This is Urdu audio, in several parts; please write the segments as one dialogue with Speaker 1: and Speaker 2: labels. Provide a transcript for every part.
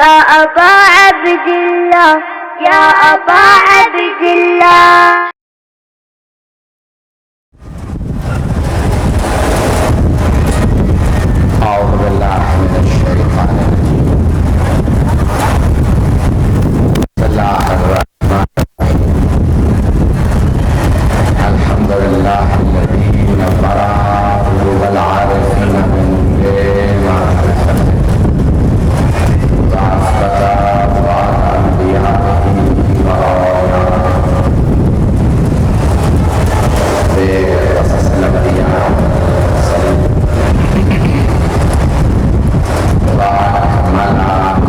Speaker 1: يا أبا عبد الله يا أبا عبد الله.
Speaker 2: أعوذ بالله من الشيطان الرجيم. بسم الله الرحمن الرحيم. الحمد لله الذي نفر قلوب العارفين من معرفته وأثبت أفعال أنبيائه وأوليائه بقصص الأنبياء والمرسلين وأكمل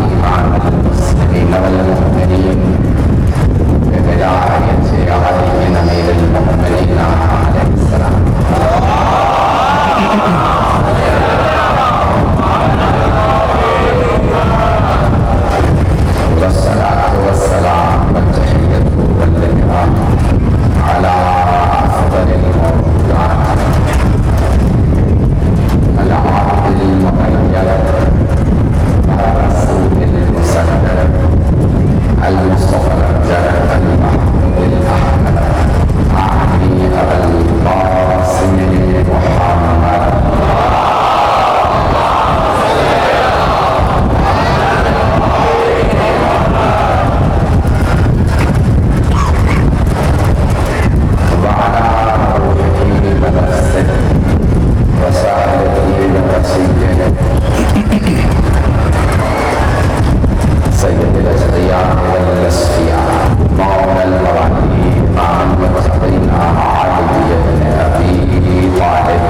Speaker 2: إيمان المسلمين والمؤمنين بهداية علي أمير المؤمنين عليه السلام. والصلاة والسلام والتحية والإكرام على أفضل الموجودات العبد المغير الرسول المسدد المصطفى الجلد المحمود الأحمد أعني أبا القاسم محمد وعلى روحه ونفسه وسائله وسيده سيد الأشقياء والأصفياء مولى الورى مع المتقين علي بن أبي طالب.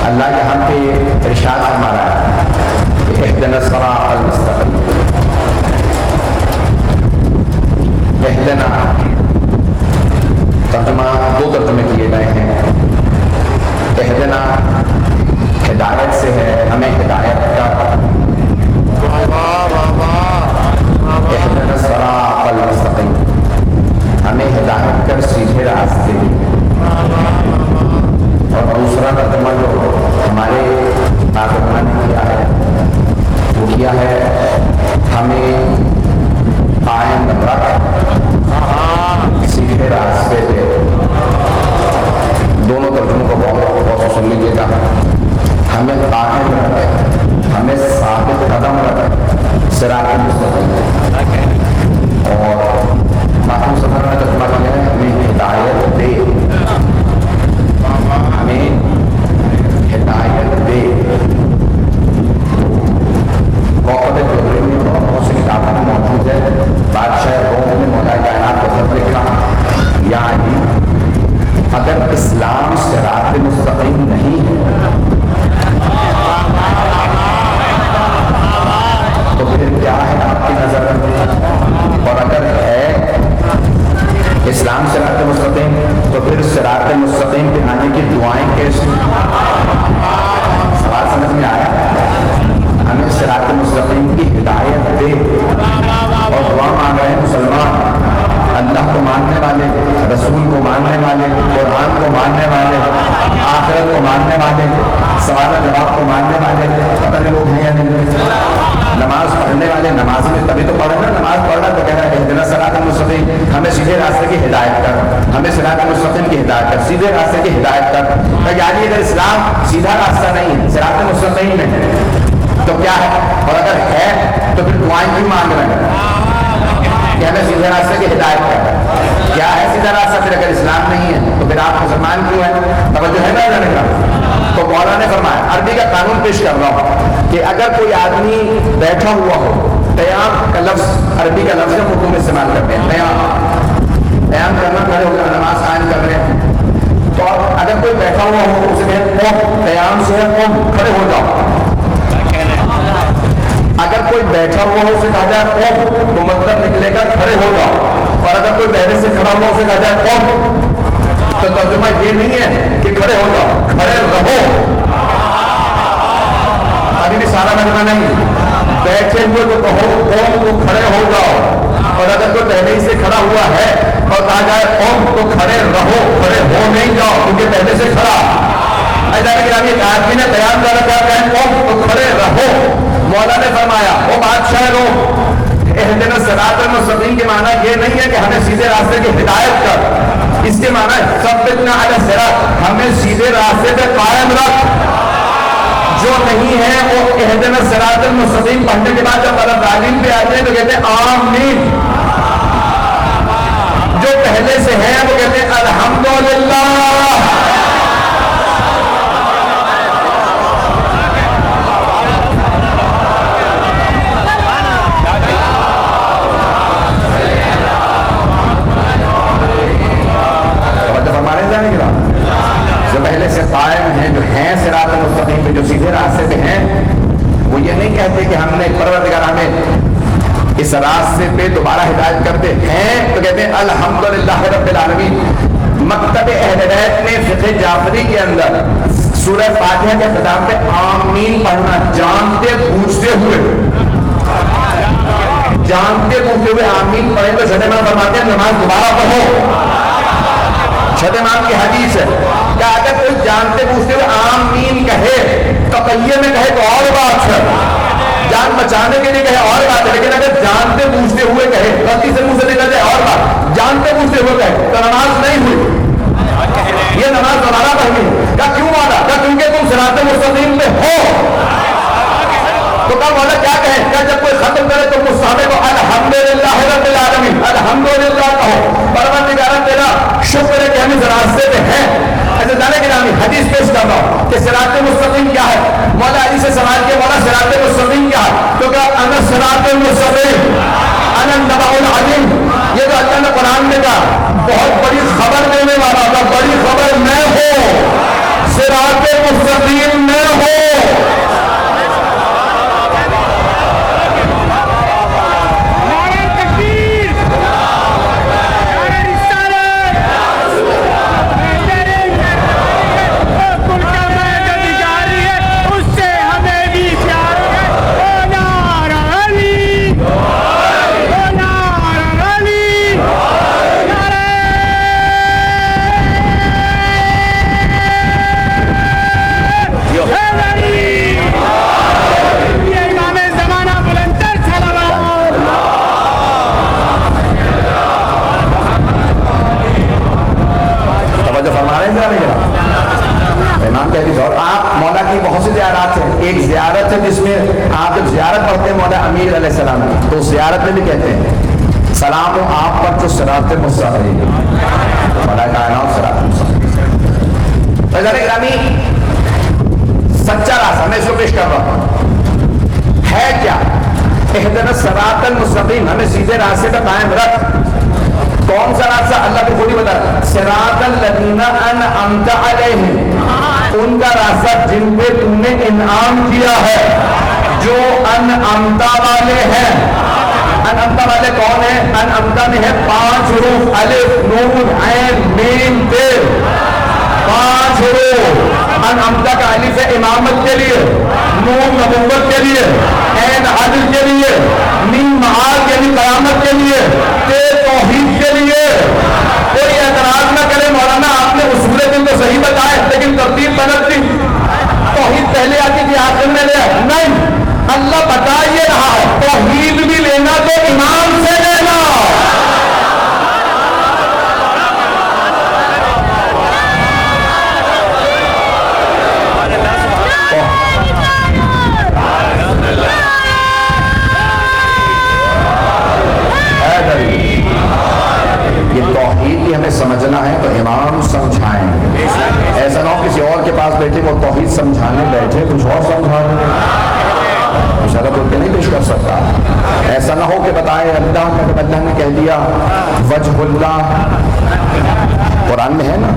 Speaker 2: اللہ یہاں پہ ارشاد فرما رہا ہے کہ اہدنا الصراط المستقیم. اہدنا ترجمہ دو ترجمے کیے گئے ہیں. اہدنا ہدایت سے ہے، ہمیں ہدایت کر. اہدنا الصراط المستقیم، ہمیں ہدایت کر سیدھے راستے. اور دوسرا ترجمہ جو ہمارے ترجمہ نے کیا ہے وہ کیا ہے ہمیں قائم رکھ سیدھے راستے پہ. دونوں ترجموں کو بہت سن لیجیے گا. ہمیں قائم رکھ، ہمیں ثابت قدم رکھ صراط مستقیم. اور باقی مسلمانوں نے ترجمہ کیا ہے ہمیں ہدایت دے، ہمیں ہدایت دے. سوال سمجھ میں آیا؟ ہمیں صراط مستقیم کی ہدایت دے اور دعا مانگ رہے ہیں مسلمان، اللہ کو ماننے والے، رسول کو ماننے والے، قرآن کو ماننے والے، آخرت کو ماننے والے، سوال جواب کو ماننے والے، پتہ نہیں لوگ ہیں یا نہیں، نماز پڑھنے والے، نماز میں تبھی تو پڑھے نا، نماز پڑھنا تو کہہ رہا ہے اہدنا الصراط المستقیم، ہمیں سیدھے راستے کی ہدایت کر، ہمیں صراط المستقیم کی ہدایت کر، سیدھے راستے کی ہدایت کر۔ یعنی اگر اسلام سیدھا راستہ نہیں ہے، صراط مستقیم میں ہے تو کیا ہے؟ اور اگر ہے تو پھر دعائیں کیوں مانگ رہے ہیں کہ ہمیں سیدھے راستے کی ہدایت کر؟ کیا ہے سیدھا راستہ پھر اگر اسلام نہیں ہے تو پھر آپ مسلمان کیوں ہیں؟ توجہ ہے نا جانے کا؟ تو مولانا نے فرمایا، عربی کا قانون پیش کر رہا ہوں کہ اگر کوئی آدمی بیٹھا ہوا ہو، قیام کا لفظ عربی کا لفظ ہے، اردو میں استعمال کرتے ہیں، قیام کرنا، کھڑے ہو کر نماز قائم کر رہے ہیں، تو اگر کوئی بیٹھا ہوا ہو اسے کہیں قوم، قیام سے ہے قوم، کھڑے ہو جاؤ۔ اگر کوئی بیٹھا ہوا ہو اسے کہا جائے قوم تو مطلب نکلے گا کھڑے ہو جاؤ، اور اگر کوئی بیٹھے سے کھڑا ہوا اسے کہا جائے قوم تو ترجمہ یہ نہیں ہے کہ کھڑے ہو جاؤ، کھڑے رہو۔ ابھی بھی سارا مجمع نہیں، بیٹھے ہوئے تو کہو قوم تو کھڑے ہو جاؤ، اور اگر کوئی پہلے ہی سے کھڑا ہوا ہے اور کہا جائے قوم تو کھڑے رہو، کھڑے ہو نہیں جاؤ کیونکہ پہلے سے کھڑا۔ ایک آدمی نے بیان کر رکھا ہے قوم تو کھڑے رہو۔ مولا نے فرمایا وہ بادشاہ لوگ، اہدنا الصراط المستقیم کے معنی یہ نہیں ہے کہ ہمیں سیدھے راستے کی ہدایت کر، اس کے معنی ثبتنا علی الصراط، ہمیں سیدھے راستے پہ قائم رکھ۔ جو نہیں ہے وہ اہدنا الصراط المستقیم پڑھنے کے بعد جب طرف تعلیم پہ آتے ہیں تو کہتے ہیں آمین، جو پہلے سے ہیں وہ کہتے ہیں الحمدللہ۔ جو پہلے سے قائم ہیں، جو ہیں صراط المستقیم پہ، جو سیدھے راستے پہ ہیں، وہ یہ نہیں کہتے کہ ہم نے پروردگار ہمیں اس راستے پہ دوبارہ ہدایت کرتے ہیں، تو کہتے ہیں الحمدللہ رب العالمین۔ مکتب اہل بیت میں فقہ جعفری کے اندر سورہ فاتحہ کے اختتام پہ آمین پڑھنا، جانتے بوجھتے ہوئے آمین پڑھیں تو شیخ امام فرماتے ہیں نماز دوبارہ پڑھو۔ شیخ امام کی حدیث ہے کہ اگر کوئی جانتے بوجھتے ہوئے آمین کہے، تقیہ میں کہے تو اور بات ہے، جان بچانے کے لیے کہے اور بات ہے، لیکن اگر جانتے بوجھتے ہوئے کہے، غلطی سے منہ سے نکل جائے اور بات، جانتے بوجھتے ہوئے کہے تو نماز نہیں ہوئی، یہ نماز دوبارہ پڑھنی ہے۔ کہا کیوں مولا؟ کہا کیونکہ تم صراط مستقیم پہ ہو۔ تو کہا مولا کیا کہیں؟ کہا جب کوئی ختم کرے تو مصحف کو الحمدللہ رب العالمین، الحمدللہ کہو، پروردگار تیرا شکر ہے کہ ہم اس راستے پہ ہیں۔ عزیزانے گرامی، حدیث پیش کر رہا ہوں کہ صراط مستقیم کیا ہے؟ مولا علی سے سوال کیا مولا صراط مستقیم کیا ہے؟ تو کہا انا صراط مستقیم انا النبأ العظیم، یہ تو اللہ نے قرآن میں کہا، بہت بڑی خبر دینے والا تھا، بڑی خبر میں ہوں، صراط مستقیم میں ہوں۔ اور آپ مولا کی بہت سی زیارات ہیں، ایک زیارت ہے جس میں آپ جب زیارت پڑھتے ہیں مولا امیر علیہ السلام کی، تو زیارت میں بھی کہتے ہیں سلام ہو آپ پر جو صراط مستقیم، مولا کائنات صراط مستقیم۔ گرامی، سچا راستہ میں اس کو پیش کر رہا ہوں ہے کیا؟ اہدنا الصراط المستقیم، ہمیں سیدھے راستے پہ قائم رکھ۔ کون سا راستہ؟ اللہ کو خود ہی بتا رہا، صراط الذین انعمت علیہم، ان کا راستہ جن پہ تم نے انعام کیا ہے، جو انعمتا والے ہیں۔ انعمتا والے کون ہیں؟ انعمتا میں ہے 5 حروف، الف نون عین میم تے، 5 حروف انعمت کا الف امامت کے لیے، نون نبوت کے لیے، عین عدل کے لیے، میم معاد یعنی قیامت کے لیے، تے توحید کے لیے۔ کوئی اعتراض نہ کرے مولانا آپ نے اصول دین تو صحیح بتائے لیکن ترتیب غلط تھی، توحید پہلے آتی تھی آخر میں لے، نہیں، اللہ بتا یہ رہا ہے توحید بھی لینا تو امام سے لینا۔ یہ توحید بھی ہمیں سمجھنا ہے تو امام سمجھائیں گے، ایسا نہ ہو کسی اور کے پاس بیٹھے وہ توحید سمجھانے بیٹھے کچھ اور سمجھا اشارہ تو نہیں پیش کر سکتا۔ ایسا نہ ہو کہ بتائے اللہ نے کہہ دیا وجہ اللہ، قرآن میں ہے نا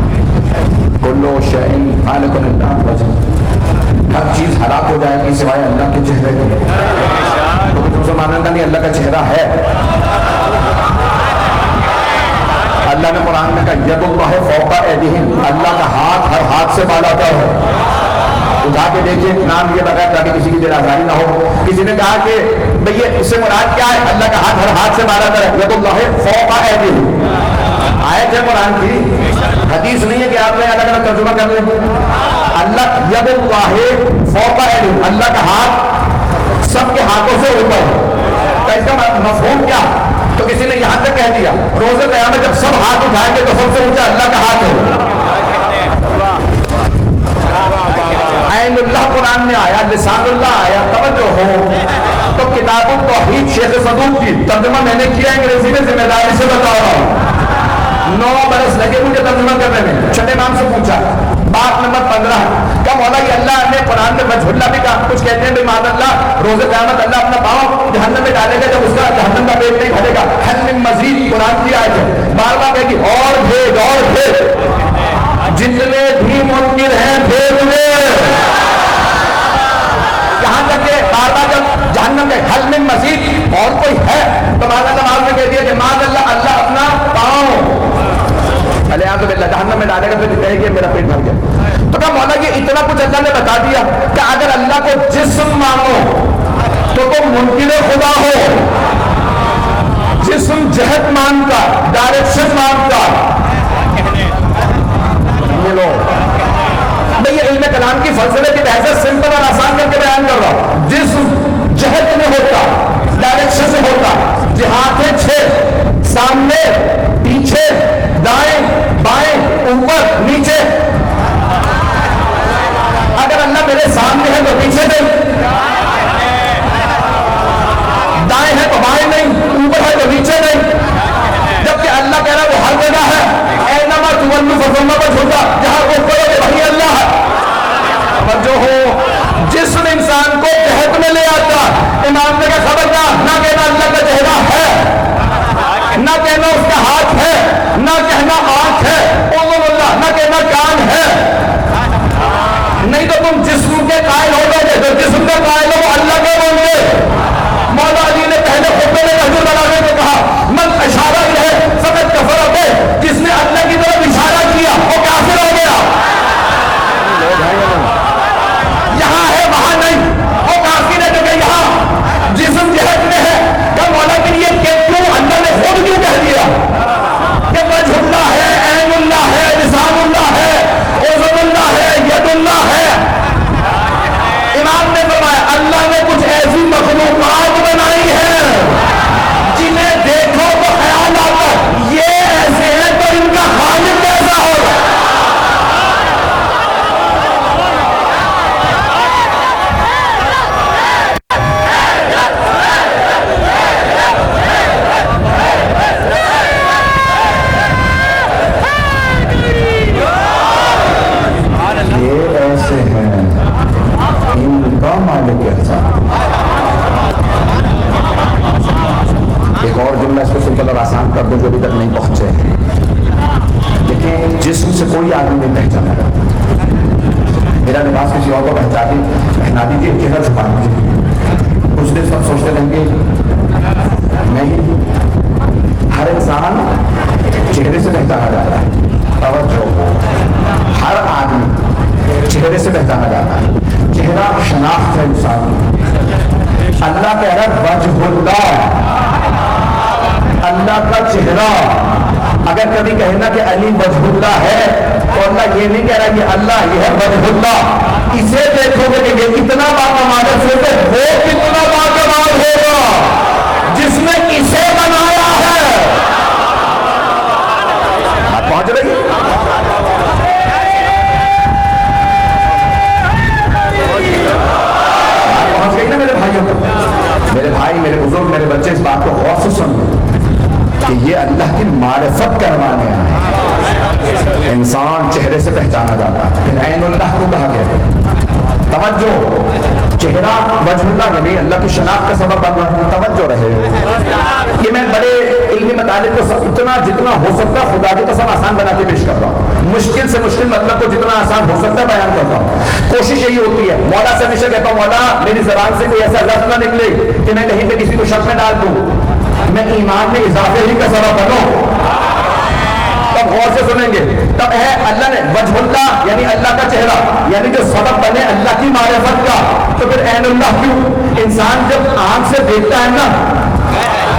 Speaker 2: کلو شیء خالق الا وجہ، ہر چیز ہلاک ہو جائے گی سوائے اللہ کے چہرے کے، تو کچھ مسلمانوں کا نہیں اللہ کا چہرہ ہے۔ اللہ نے قرآن میں کہا ید اللہ فوق ایدیہم، اللہ کا ہاتھ ہر ہاتھ سے بالا تر ہے۔ اٹھا کے دیکھیے نام یہ بغیر تاکہ کسی کی دل آزاری نہ ہو۔ کسی نے کہا کہ بھئی اس سے مراد کیا ہے؟ اللہ کا ہاتھ ہر ہاتھ سے بالا تر ہے، ید اللہ فوق ایدیہم آیت ہے قرآن کی، حدیث نہیں ہے کہ آپ نے الگ الگ ترجمہ کر لیں۔ اللہ ید اللہ فوق ایدیہم، اللہ کا ہاتھ سب کے ہاتھوں سے اوپر ہے، تو اس کا مفہوم کیا؟ تو کسی نے یہاں تک کہہ دیا روز قیامت جب سب ہاتھ اٹھائیں گے تو سب سے اونچا اللہ کا ہاتھ ہے۔ عین اللہ قرآن میں آیا، لسان اللہ آیا، توجہ ہو تو کتاب التوحید شیخ صدوق کی ترجمہ میں نے کیا انگریزی میں، ذمہ داری سے بتا رہا ہوں، 9 برس لگے مجھے ترجمہ کرنے میں۔ چھٹے امام سے پوچھا بات نمبر 15 کہا مولا یہ اللہ نے قرآن میں وجہ اللہ بھی کہا، کچھ کہتے ہیں بھائی معاذ اللہ روز قیامت اللہ اپنا پاؤں جہنم میں ڈالے گا جب اس کا جہنم کا پیٹ نہیں بھرے گا، حل من مزید قرآن کی آیت ہے، بار بار کہے گی اور بھیج اور بھیج، جتنے بھی منکر ہیں بھیج لے، یہاں تک کہ بار بار جب جہنم میں حل من مزید اور کوئی ہے تو معاذ اللہ نے کہہ دیا کہ معاذ اللہ اللہ اپنا پاؤں علیہ باللہ جہنم میں ڈالے گا پھر کہے گی میرا پیٹ بھر گیا۔ تو کہا مولا یہ اتنا کچھ اللہ نے بتا دیا کہ اگر اللہ کو جسم مانو تو تم منکر خدا ہو، جسم جہت مانتا، ڈائریکشن مانتا، یہ لو میں یہ علم کلام کی فلسفے کی بحث سمپل اور آسان کر کے بیان کر رہا ہوں۔ جسم جہت میں ہوتا، ڈائریکشن سے ہوتا، جہات ہے 6 سامنے پیچھے دائیں بائیں اوپر نیچے، اگر اللہ میرے سامنے ہے تو پیچھے نہیں، دائیں ہے تو بائیں نہیں، اوپر ہے تو نیچے نہیں، جبکہ اللہ کہہ رہا ہے وہ ہر جگہ ہے، اینما تولوا فثم وجہ اللہ، جہاں وہ کرو وہی اللہ ہے۔ پر جو ہو جسم انسان کو جہت میں لے آتا، امام نے کہا خبردار نہ کہنا اللہ کا چہرہ ہے، نہ کہنا اس کا ہاتھ ہے، نہ کہنا آنکھ ہے، اللہ نہ کہنا کان ہے، نہیں تو تم جسم کے قائل ہو گئے، جو جسم کے قائل ہو وہ اللہ کے بول گئے۔ مولا علی نے پہلے خطبے میں نظر بنانے کو کہا من اشارہ ہے فقط کفر ہوتے، جس نے اللہ کی طرف اشارہ کیا وہ کافر ہو گیا، یہاں ہے وہاں نہیں، وہ کافر ہے کیونکہ یہاں جسم جہت میں ہے۔ کہ مولا کے لیے کیوں اللہ نے خود کیوں کہہ دیا کہ وجہ اللہ ہے، عین اللہ ہے، لسان اللہ ہے، عزم اللہ ہے، ید اللہ ہے۔ امام نے فرمایا اللہ نے کچھ ایسی مخلوقات بنائی ہیں جنہیں دیکھو تو خیال آتا ہے یہ ایسے ہیں تو ان کا خالق کیسا ہوگا۔ یہ ایسے ہیں ان کا مالک کیسا۔ ایک اور جملہ اس کو سمپل اور آسان کر دو جو ابھی تک نہیں پہنچے۔ دیکھیں جسم سے کوئی آدمی نہیں پہچانا ہے، میرا لباس کسی اور کو پہنا دیجیے، چہرہ چھپا دیجیے، کچھ دن سب سوچتے رہیں گے نہیں، ہر انسان چہرے سے پہچانا جاتا ہے۔ توجہ ہر آدمی چہرے سے پہچانا جاتا ہے. چہرہ شناخت ہے انسان کی. اللہ کہہ رہا ہے وجہ اللہ, اللہ کا چہرہ. اگر کبھی کہنا کہ علی وجہ اللہ ہے تو اللہ یہ نہیں کہہ رہا کہ اللہ یہ ہے وجہ اللہ. اسے دیکھو گے کہ یہ کتنا باکمال ہے, وہ کتنا باکمال ہوگا جس نے اسے بنایا ہے. آپ پہنچ رہی ہے؟ پہنچ گئی نا میرے بھائیوں کو؟ میرے بھائی, میرے بزرگ, میرے بچے, اس بات کو غور سے سن لو کہ یہ اللہ کی معرفت کروانے آئے. انسان چہرے سے پہچانا جاتا ہے, پھر عین اللہ کو کہا گیا. توجہ, چہرہ وجہ اللہ یعنی اللہ کی شناخت کا سبب بن رہا ہے. توجہ رہے. یہ میں بڑے علمی مطالب کو اتنا جتنا ہو سکتا ہے خدا کی قسم آسان بنا کے پیش کر رہا ہوں. مشکل سے مشکل مطلب کو جتنا آسان ہو سکتا ہے بیان کرتا ہوں. کوشش یہی ہوتی ہے, مولا سے ہمیشہ کہتا ہوں مولا میری زبان سے کوئی ایسا لفظ نہ نکلے کہ میں کہیں پہ کسی کو شک میں ڈال دوں, میں ایمان میں اضافے ہی کا سبب بنوں. تب غور سے سنیں گے. تب ہے اللہ نے وجہ اللہ یعنی اللہ کا چہرہ یعنی جو سبب بنے اللہ کی معرفت کا. تو پھر عین اللہ کیوں؟ انسان جب آنکھ سے دیکھتا ہے نا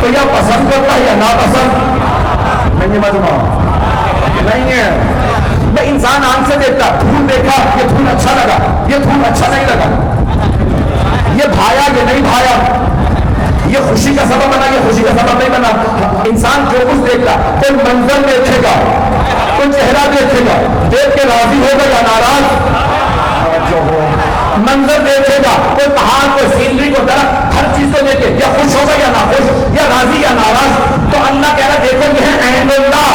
Speaker 2: تو یا پسند کرتا ہے یا ناپسند. نہیں مجمع نہیں ہے بھائی. انسان آنکھ سے دیکھتا, پھول دیکھا, یہ پھول اچھا لگا, یہ پھول اچھا نہیں لگا, یہ بھایا یہ نہیں بھایا, یہ خوشی کا سبب بنا, یہ خوشی کا سبب نہیں بنا. انسان جو کچھ دیکھتا, کوئی منظر دیکھے گا, کوئی چہرہ دیکھے گا, دیکھ کے راضی ہوگا یا ناراض. جو ہو منظر دیکھے گا, کوئی پہاڑ, کوئی سینری, کو درخت, ہر چیز کو دیکھے یا خوش ہوگا یا ناخوش, یا راضی یا ناراض. تو اللہ کہہ رہا دیکھو یہ ہے عین اللہ,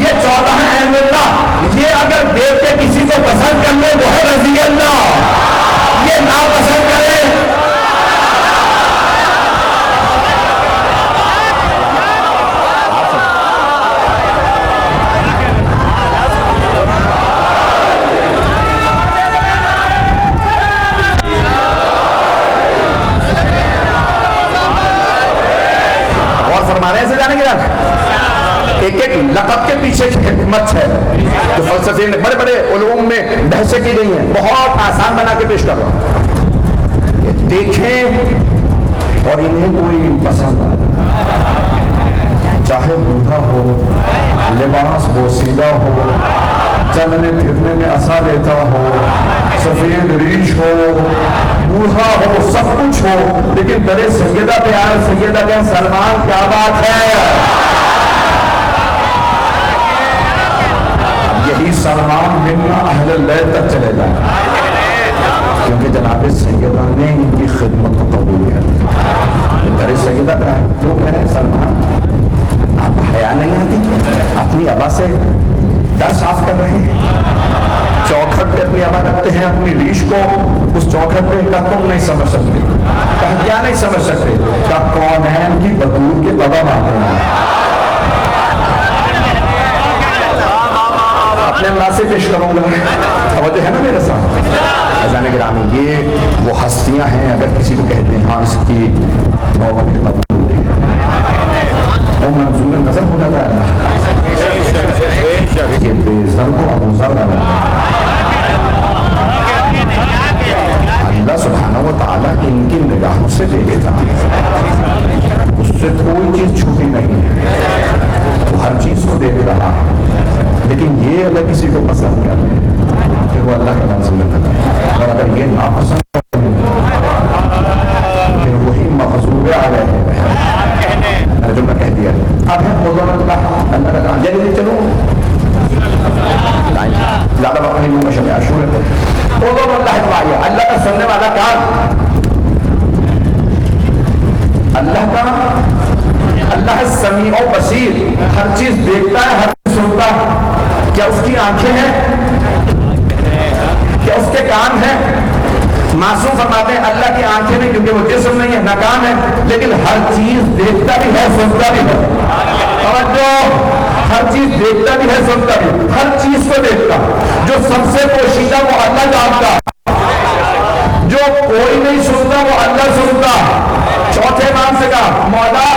Speaker 2: یہ 14 ہے عین اللہ. یہ اگر دیکھ کے کسی کو پسند کر لے وہ ہے رضی اللہ, یہ نہ پسند کرے. ایک ایک لقب کے پیچھے کی حکمت ہے جو فلسفے میں بڑے بڑے علوم میں بحثیں کی گئی ہیں. بہت آسان بنا کے پیش کر رہا ہوں. دیکھیں اور انہیں کوئی پسند چاہے بوڑھا ہو, لباس بوسیدہ ہو, چلنے پھرنے میں اثا دیتا ہو, سفید ریش ہو, بوڑھا ہو, سب کچھ ہو, لیکن درے سیدہ پہ آئے, سیدہ کہ سلمان کیا بات ہے. یہی سلمان منا اہل اللیل تک چلے جائیں کیونکہ جناب سیدہ نے ان کی خدمت کو قبول کیا. درے سیدہ کا جو کہہ رہے سلمان آپ حیا نہیں آتی, اپنی ابا سے در صاف کر رہے ہیں, چوکھٹ پہ اپنی ابا رکھتے ہیں اپنی ریش کو, اس چوکھٹ پہ کا تم نہیں سمجھ سکتے, کیا نہیں سمجھ سکتے, کا کونین کی بطور کے بابا مانتے ہیں. اپنے اللہ سے پیش کروں گا, توجہ ہے نا میرے ساتھ. عزیزان گرامی, یہ وہ ہستیاں ہیں اگر کسی کو کہتے ہیں ہاں اس کی نوبت مقبول ہے, وہ منظور نظر ہو جاتا ہے. کہ بے زر کو ابو ذر بنا, اللہ سبحانہ و تعالیٰ ان کی نگاہوں سے دیکھتا ہے, اس سے کوئی چیز چھوٹی نہیں ہے, وہ ہر چیز کو دیکھ رہا ہے. لیکن یہ اگر کسی کو پسند کر لے پھر وہ اللہ کا منظور کرتا ہے, اور اگر یہ ناپسند کر لے پھر وہی مغضوب علیہ ہے. جو میں کہہ دیا اب ہے حضور اللہ کا کام. جلدی چلو زیادہ وقت نہیں لوں گا, شب عاشور ہے. حضور اللہ کا سننے والا کام, اللہ کا, اللہ ہے سمیع و بصیر, ہر چیز دیکھتا ہے, ہر چیز سنتا ہے. کیا اس کی آنکھیں ہیں, کیا اس کے کان ہیں؟ معصوم فرماتے ہیں اللہ کی آنکھیں نہیں کیونکہ وہ جسم نہیں ہے, ناکام ہے, لیکن ہر چیز دیکھتا بھی ہے, سنتا بھی ہے. توجہ, ہر چیز دیکھتا بھی ہے, سنتا بھی, ہر چیز کو دیکھتا. جو سب سے پوشیدہ وہ اللہ جانتا, جو کوئی نہیں سنتا وہ اللہ سنتا. چوتھے امام سے کہا مولا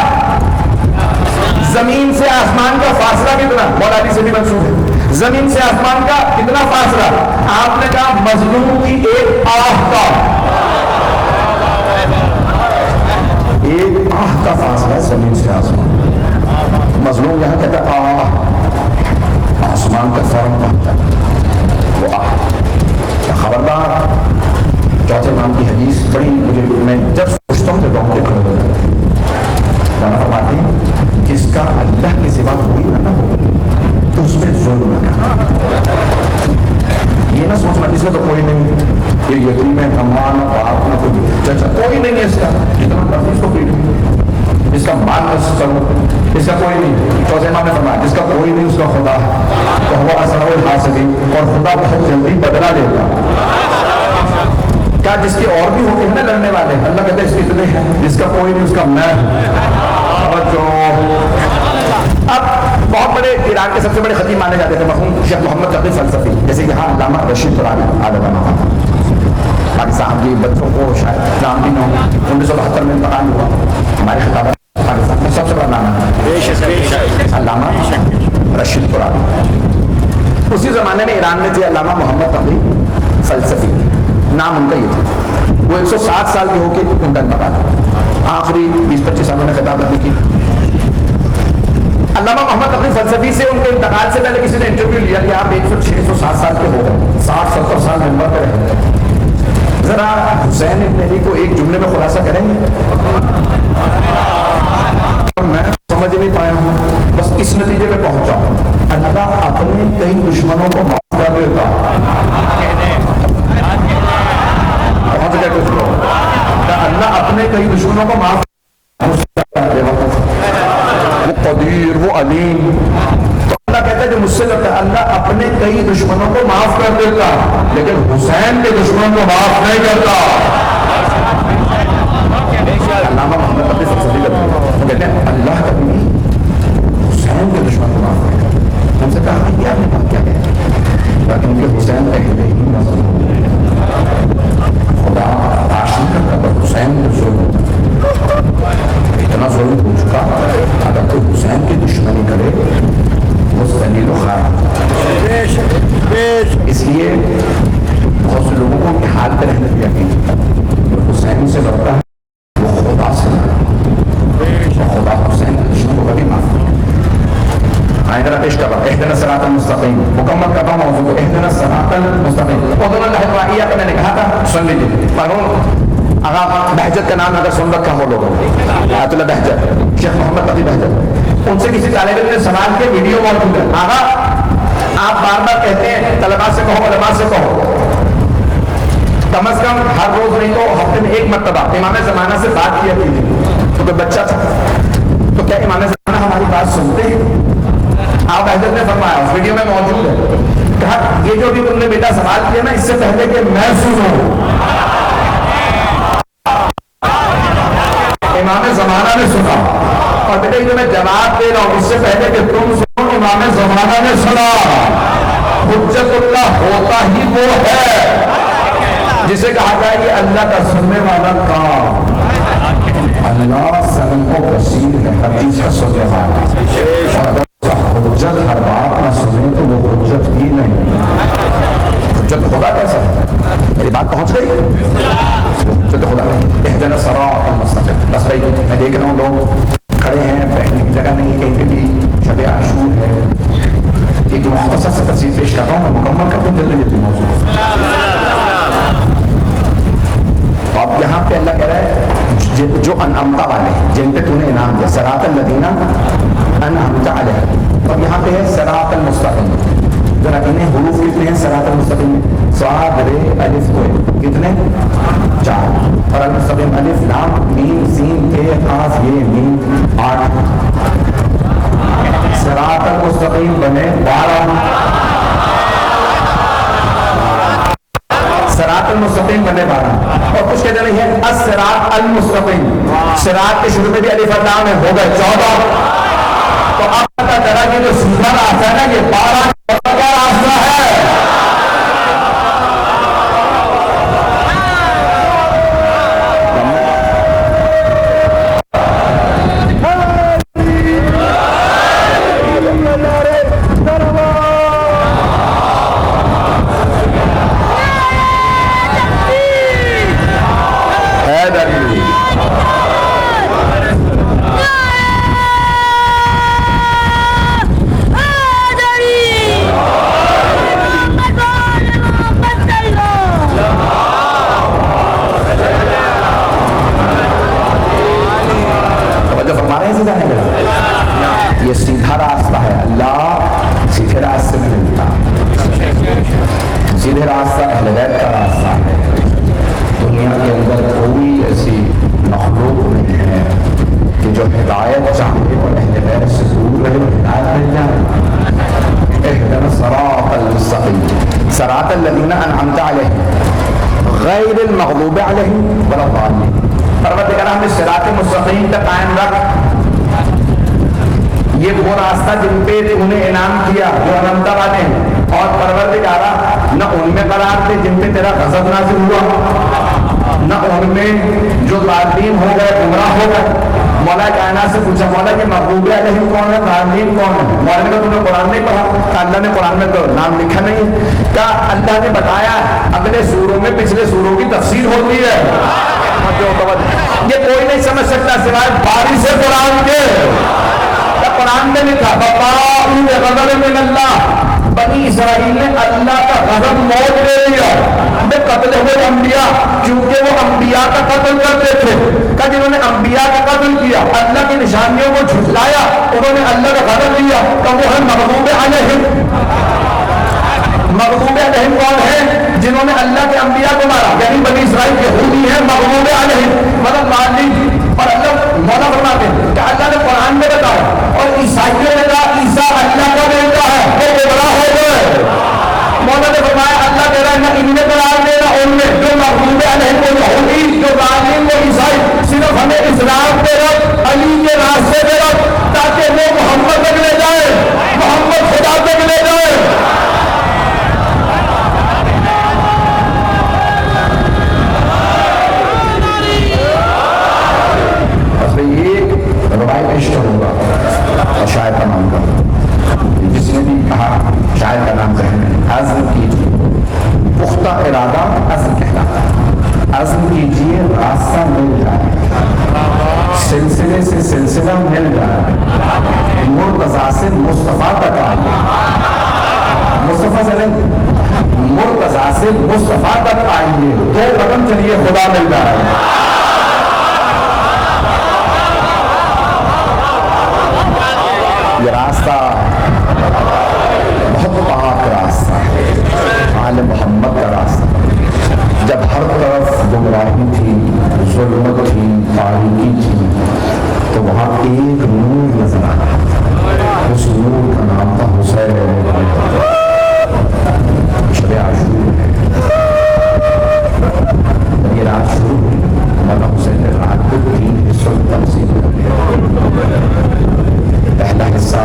Speaker 2: زمین سے آسمان کا فاصلہ کتنا, مولا علی سے بھی منسوب ہے, زمین سے آسمان کا کتنا فاصلہ فاصلہ؟ آپ نے کہا مظلوم کی ایک آہ کا، ایک آہ کا فاصلہ زمین سے آسمان. مظلوم یہاں کہتا ہے آہ، آسمان کا فوراً پہنچتا ہے وہ آہ. خبردار، چوتھے امام کی حدیث بڑی مجھے، میں جب سوچتا ہوں تو رونگٹے کھڑے ہو جاتے ہیں. جانا فرماتے ہیں جس کا اللہ کے سوا کوئی نہ ہو تو اس میں ظلم نہ کرنا. یہ نہ سوچنا اس میں تو کوئی نہیں، یہ یتیم ہے، اماں نہ باپ نہ کوئی چچا، کوئی نہیں ہے اس کا، جتنا مرضی اس کو پیٹو، اس کا مال نہ کرو، اس کا کوئی نہیں. چوتھے امام نے فرمایا جس کا کوئی نہیں اس کا خدا تو وہ اسرع الحاسبین، اور خدا بہت جلدی بدلا دیتا. کیا جس کے اور بھی ہوتے ہیں نا لڑنے والے، اللہ کہتے ہیں اس کے اتنے ہیں، جس کا کوئی نہیں اس کا میں. اور جو اب بہت بڑے ایران کے سب سے بڑے خطیب مانے جاتے تھے مرحوم شیخ محمد تقی فلسفی، جیسے یہاں علامہ رشید قرآنی عالم پاکستان کے بچوں کو شاید نام بھی نہ ہو. 1972 میں انتقال ہوا. ہمارے خطابت پاکستان میں سب سے بڑا نام ہے علامہ رشید قرآنی. اسی زمانے میں ایران میں تھے علامہ محمد تقی فلسفی، نام ان کا یہ تھا. وہ 160 سال کے ہو کے ان کا انتقال، آخری 20-25 سالوں میں خطابت بھی کی. علامہ محمد تقی فلسفی سے ان کے انتقال سے پہلے کسی نے انٹرویو لیا کہ آپ 106-107 سال کے ہو گئے، 60-70 سال ممبر پہ رہے، ذرا حسین ابن علی کو ایک جملے میں خلاصہ کریں گے؟ میں سمجھ نہیں پایا ہوں، بس اس نتیجے پہ پہنچا ہوں، اللہ اپنے کئی دشمنوں کو معاف کر دیتا. پہنچ گئے کچھ لوگ، اللہ اپنے کئی دشمنوں کو معاف کر دیتا. وہ قدیر، وہ علیم. تو اللہ کہتا ہے جو مجھ سے لگتا ہے اللہ اپنے کئی دشمنوں کو معاف کر دیتا، لیکن حسین کے دشمنوں کو معاف نہیں کرتا. علامہ محمد تقی فلسفی وہ کہتے ہیں اللہ کبھی حسین کے دشمن کو معاف نہیں کرتا. ہم سے کہا کہ آپ نے بات کیا کہتے تاکہ ان کے حسین پہلے ہی مظلوم خدا عاش نہیں کرتا، پر حسین کو ظلم اتنا ظلم ہو چکا، اگر کوئی حسین کی دشمنی کرے وہ ذلیل و خوار. اس لیے بہت سے لوگوں کو حال پہ رہنے دیا کہ حسین سے لڑتا ہے وہ خدا سے لڑتا، خدا حسین کے دشمن کو کبھی معاف نہیں. ذرا پیش کر رہا اهدنا الصراط المستقیم، مکمل کر رہا ہوں موضوع کو، اهدنا الصراط المستقیم. اذن الحوائیہ کا میں نے کہا تھا، سن لیجیے. مرحوم آغا بہجت کا نام اگر سن رکھا ہو لوگوں نے، آیت اللہ بہجت، شیخ محمد تقی بہجت، ان سے کسی طالب علم نے سوال کے ویڈیو موجود ہے. آغا آپ بار بار کہتے ہیں طلباء سے کہو، علماء سے کہو، کم از کم ہر روز نہیں تو ہفتے میں ایک مرتبہ امام زمانہ سے بات کیا کیجیے. تو کوئی بچہ تھا تو کیا امام زمانہ ہماری بات سنتے ہیں؟ آپ حضرت نے فرمایا، اس ویڈیو میں موجود ہے، کہا یہ جو بھی تم نے بیٹا سوال کیا نا اس سے پہلے کہ میں سنوں، امام زمانہ نے سنا، اور بیٹا یہ جو میں جواب دے رہا ہوں اس سے پہلے کہ تم سنو امام زمانہ نے سنا. حجت اللہ ہوتا ہی وہ ہے جسے کہا جائے یہ اللہ کا سننے والا کام. اللہ سن کو بصیر ہے، حدیث کا سننے والا. حجت ہر بات نہ سنے تو وہ حجت ہی نہیں. حجت خدا کیسا ہے؟ میری بات پہنچ گئی؟ حجت خدا اهدنا الصراط المستقیم. بس بھائی میں دیکھ رہا ہوں لوگ کھڑے ہیں، بیٹھنے کی جگہ نہیں، کہیں پہ بھی شب عاشور ہے. ایک مختصر سے تصویر پیش کر رہا ہوں، میں مکمل کر دوں جلدی جلدی موضوع. اب یہاں پہ اللہ کہہ رہا ہے جو انعمتا والے جن پہ تو نے انعام دیا، صراط الذین انعمت علیہم. اب یہاں پہ ہے صراط المستقیم. ذرا انہیں حروف کتنے ہیں صراط المستقیم؟ صاد ر الف کو کتنے؟ 4. اور المستقیم الف لام میم سین تے قاف یہ میم 8. صراط المستقیم بنے 12. صراط المستقیم بنے 12. اور کچھ کہتے نہیں ہے الصراط المستقیم، صراط کے شروع میں بھی الف اور لام ہے، ہو گئے 14. تو اب پتہ چلا کہ جو سیدھا راستہ ہے نا یہ 12 کا راستہ ہے. صراط مستقیم پہ قائم رکھ. یہ وہ راستہ جن پہ انہیں انعام کیا جو انمتا والے ہیں, اور پروردگارا نہ ان میں قرار دے جن پہ تیرا غضب نازل ہوا, نہ ان میں جو ظالم ہو گئے گمراہ ہو گئے. مولا کائنات سے پوچھا مولا کہ محبوب علیہم کون ہے, ظالم کون ہے؟ مولا نے کہا تم نے قرآن نہیں پڑھا؟ اللہ نے قرآن میں تو نام لکھا نہیں ہے. کیا اللہ نے بتایا اگلے سوروں میں پچھلے سوروں کی تفسیر ہوتی ہے. یہ کوئی نہیں سمجھ سکتا سوائے بارش قرآن کے. قرآن میں لکھا غضب من اللہ, بنی اسرائیل نے اللہ کا غضب موت لے لیا بے قتل ہوئے انبیاء, کیونکہ وہ انبیاء کا قتل کرتے تھے. کہ جنہوں نے انبیاء کا قتل کیا, اللہ کی نشانیوں کو جھٹلایا, انہوں نے اللہ کا غضب لیا. تو وہ ہے مغضوب علیہم. مغضوب علیہم کون ہے؟ جنہوں نے اللہ کے انبیاء کو مارا, یعنی بنی اسرائیل یہودی ہیں مغضوب علیہم, مطلب ظالم. اور اللہ مولا فرماتے ہیں کہ اللہ نے قرآن میں بتایا, اور عیسائیوں نے کہا عیسیٰ اللہ کا بیٹا ہے, وہ گمراہ ہو گئے. مولا نے فرمایا اللہ کہہ رہا ہے نہ ان میں قرار دے نہ ان میں, جو مغضوب علیہم وہ یہودی, جو ظالم وہ عیسائی. صرف ہمیں اسلام پہ رکھ, علی کے راستے پہ رکھ, تاکہ وہ محمد تک لے جائے, محمد خدا تک لے جائے. ہوگا اور شاید کا نام کروں, جس نے بھی کہا شاید کا نام کہنا, عزم کیجیے, پختہ ارادہ عزم کہلاتا ہے. عزم کیجیے راستہ مل جائے, سلسلے سے سلسلہ مل جائے, مرتضیٰ سے مصطفیٰ تک آئیے. مصطفیٰ سے نہیں, مرتضیٰ سے مصطفیٰ تک آئیے, 2 قدم چلیے خدا مل جائے. یہ راستہ بہت پاک راستہ ہے, آل محمد کا راستہ. جب ہر طرف گمراہی تھی, ظلمت تھی, تاریکی تھی, تو وہاں ایک نور نظر آیا. اس نور کا نام تھا حسین. شب عاشور ہے, یہ رات شروع ہوئی, مولا حسین نے رات کو 3 حصوں میں تقسیم کر دیا. پہلا حصہ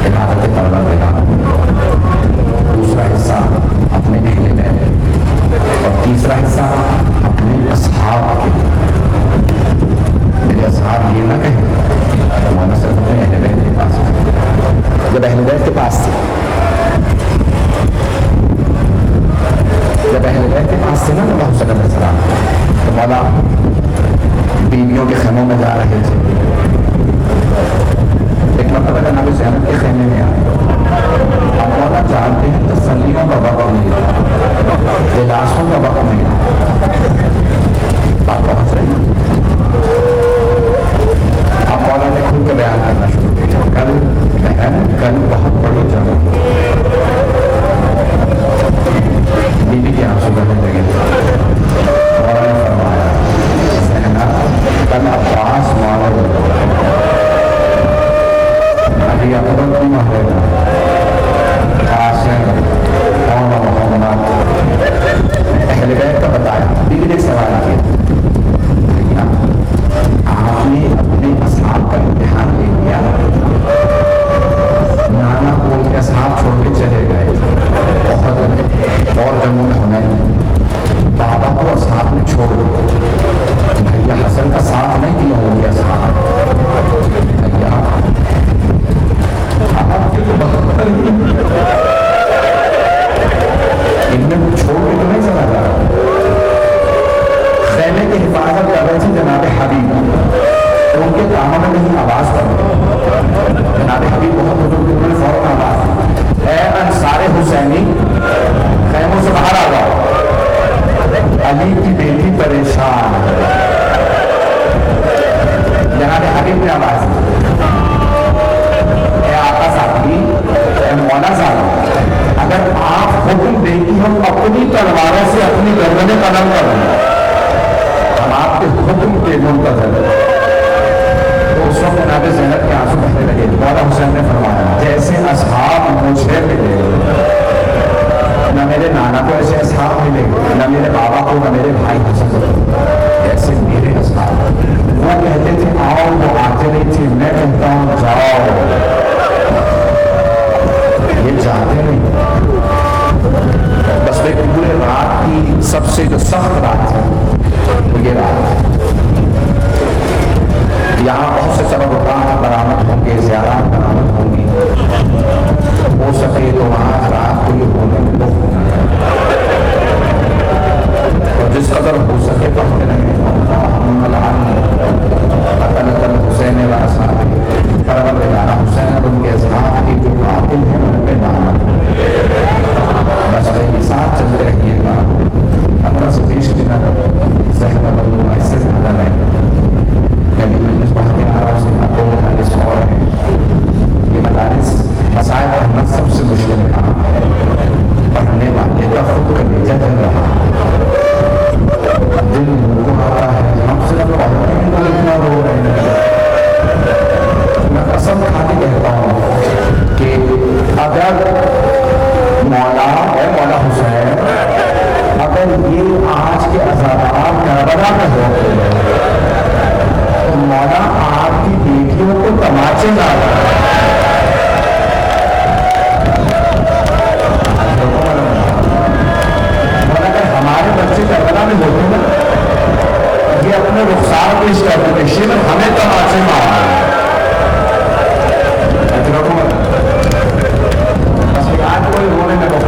Speaker 2: عبادت پروردگار, دوسرا حصہ اپنے اہل بیت, اور تیسرا حصہ اپنے اصحاب کے. میرے اصحاب یہ نہ کہیں مولانا صرف اپنے اہل بیت کے پاس. جب اہل بیت کے پاس تھے, جب اہل بیت کے پاس تھے نا مولا حسین علیہ السلام, تو مولا بیویوں کے خیموں میں جا رہے تھے. ایک مرتبہ جناب زینب کے خیمے میں آئے. اب مولا جانتے ہیں تسلیوں کا وقت نہیں, دلاسوں کا وقت نہیں. بات بہت صحیح. اب مولا نے کھل کے بیان کرنا شروع کیا. کل بہت بڑی جگہ, بیوی کے آنسو بہنے لگے. مولا نے فرمایا زینب کل عباس مارا علی اکبر کی محبوبہ قاسم اور محمد. اہل بیت کا بتایا. بیوی نے سوال کیا, آپ نے اپنے اصحاب کا امتحان لے لیا, نانا کو ان کے اصحاب چھوڑ کے چلے گئے بہت اور جنگوں میں ہونے, بابا کو اصحاب نے چھوڑ دیا, بھیا حسن کا ساتھ نہیں دیا ہو گیا اصحاب. بھیا ان میں چھوڑ کے تو نہیں چلا جا رہا. خیمے کی حفاظت کر رہے تھے جناب حبیب, تو ان کے کاموں میں نہیں آواز کر. جناب حبیب بہت بزرگ تھے, انہوں نے فوراً آواز, اے انصار حسینی خیموں سے باہر آ جاؤ, علی کی بیٹی پریشان. جناب حبیب نے آواز دی, مولا صاحب اگر آپ حکم دیں کہ ہم اپنی تلواروں سے اپنی گردنیں قلم کر رہے ہیں, ہم آپ کے حکم کے منتظر ہیں. تو اس وقت جناب زینب کے آنسو بہنے لگے. مولا حسین نے فرمایا جیسے اصحاب مجھے ملے, نہ میرے نانا کو ایسے اصحاب ملے, نہ میرے بابا کو, نہ میرے بھائی حسن کو. جیسے میرے اصحاب وہ کہتے تھے آؤ، وہ آتے نہیں تھے، میں کہتا ہوں جاؤ، یہ جاتے نہیں. بس ایک پورے رات کی سب سے جو سخت رات ہے وہ یہ رات ہے. یہاں بہت سے سبب برآمد ہوں گے، زیارات برآمد ہوں گی، ہو سکے تو وہاں رات کو یہ ہونے میں لطف ہونا چاہیے، اور جس قدر ہو سکے پڑھتے رہیں حسین حسین اور ان کے اصحاب کی جو قاتل ہیں ان پہ نامت. بس رہی ساتھ چلتے رہیے گا. 15 سے 20 دن ذہن ایسے زیادہ رہے کبھی مجلس پڑھ کے آ رہا ہوں. دو مدارس اور ہیں. یہ مدارس مسائل پڑھنا سب سے مشکل کام ہے. پڑھنے والے کا خود کا بیجا چل رہا دل کو آتا ہے. ہم صرف پڑھتے ہیں تو اتنا رو رہے ہیں. میں قسم کھا کے کہتا ہوں کہ اگر مولا حسین اگر یہ آج کے عزادار کربلا میں ہوتے تو مولا آپ کی بیٹیوں کو تماچے لا رہا ہے. اگر ہمارے بچے کربلا میں ہوتے نا یہ اپنے رخسار پیش کرتے تھے، شیخ ہمیں تماچے مارا ہے. بس آج کوئی رونے میں بہت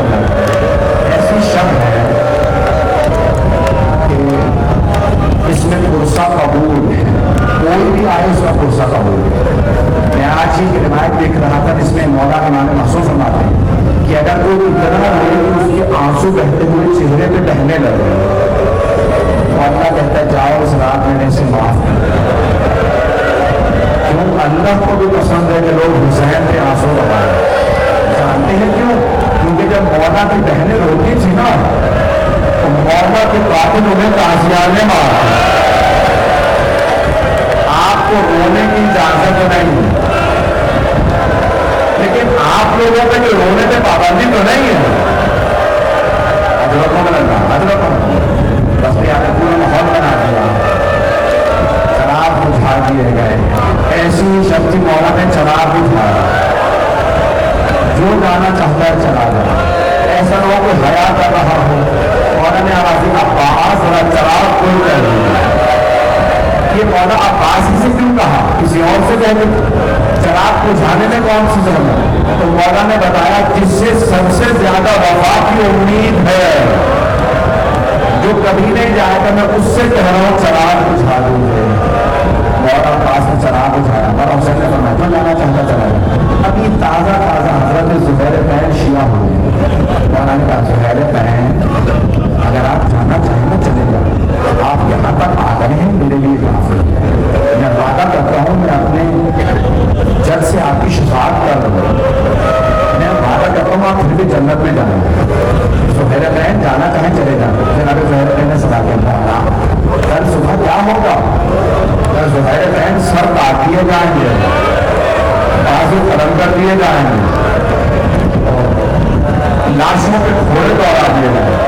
Speaker 2: ایسی شب ہے کہ اس میں پرسہ قبول ہے. کوئی بھی آئے اس کا پرسہ قبول ہے. میں آج ہی کی روایت دیکھ رہا تھا جس میں مولا امام معصوم فرماتے ہیں کہ اگر کوئی اتنا روئے تو اس کے آنسو بہتے ہوئے چہرے پہ بہنے لگے تو اللہ کہتا ہے جاؤ اس رات میں نے اسے معاف کر دیا. کیوں؟ اللہ کو بھی پسند ہے کہ لوگ حسین پہ آنسو بہائیں. جانتے ہیں کیوں؟ کیونکہ جب مولا کی بہنیں روتی تھی نا تو مولا کے قاتل انہیں تعزیانے مارا. آپ کو رونے کی اجازت نہیں لیکن آپ لوگوں پہ جو رونے پہ پابندی تو نہیں ہے. بس یاد پورا ماحول بنا دیا، چراغ بجھا دیے گئے. ایسی شخصی مولا نے چراغ بجھایا، جو جانا چاہتا ہے چلا جائے. ایسا نہ ہو کوئی حیا کر رہا ہو مولا نے آوازی عباس ذرا چراغ کھول کر دیا. یہ مولا عباس ہی سے کیوں کہا؟ کسی اور سے کہتے چراغ بجھانے میں کون سی ضرورت؟ تو مولا نے بتایا جس سے سب سے زیادہ وفا کی امید ہے جو کبھی نہیں جائے گا میں اس سے کہہ رہا ہوں چراغ بجھا دوں گے. مولا عباس نے چراغ بجھایا. مولا حسین نے فرمایا جو جانا چاہتا چلا جائے. ابھی تازہ حضرت زبیر بین شیعہ ہوئے. مولا نے کہا زبیر بین اگر آپ جانا چاہیں تو چلے جائیں. آپ یہاں تک آ گئے ہیں میرے لیے کافی ہے. میں وعدہ کرتا ہوں میں اپنے جج سے آپ کی شفاعت کر رہا ہوں. میں وعدہ کرتا ہوں آپ پھر بھی جنت میں جائیں. زبیر بین جانا چاہیں چلے جائیں. جناب زبیر بین نے صدا کیا کل صبح کیا ہوگا؟ زبیر بین سر کاٹ دیے جائیں گے، بازو قلم کر دیے جائیں گے، لاشوں پہ گھوڑے دوڑا دیے جائیں گے.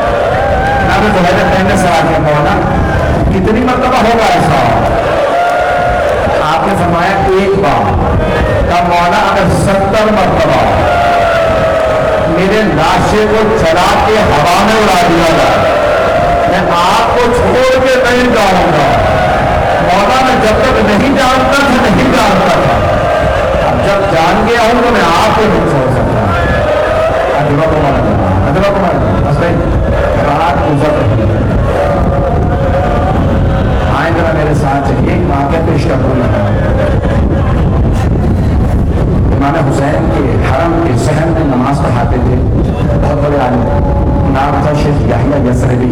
Speaker 2: جناب زبیر بین نے صدا کیا مولا کتنی مرتبہ ہوگا ایسا؟ آپ نے فرمایا ایک بار. کا مولا اگر 70 مرتبہ میرے لاشے کو چلا کے ہوا میں اڑا دیا جائے میں آپ کو چھوڑ کے نہیں جاؤں گا. مولا میں جب تک نہیں جانتا تھا نہیں جانتا تھا، اب جب جان گیا ہوں تو میں آپ کو نہیں چھوڑ سکتا. ادھر کو مارا بس رات گزر رہی ہے. آئیں ذرا میرے ساتھ چلیے. ایک واقعہ پیش کروں لگا. امام حسین کے حرم کے صحن میں نماز پڑھاتے تھے. بہت بڑے عالم نام تھا شیخ یحییٰ یثربی.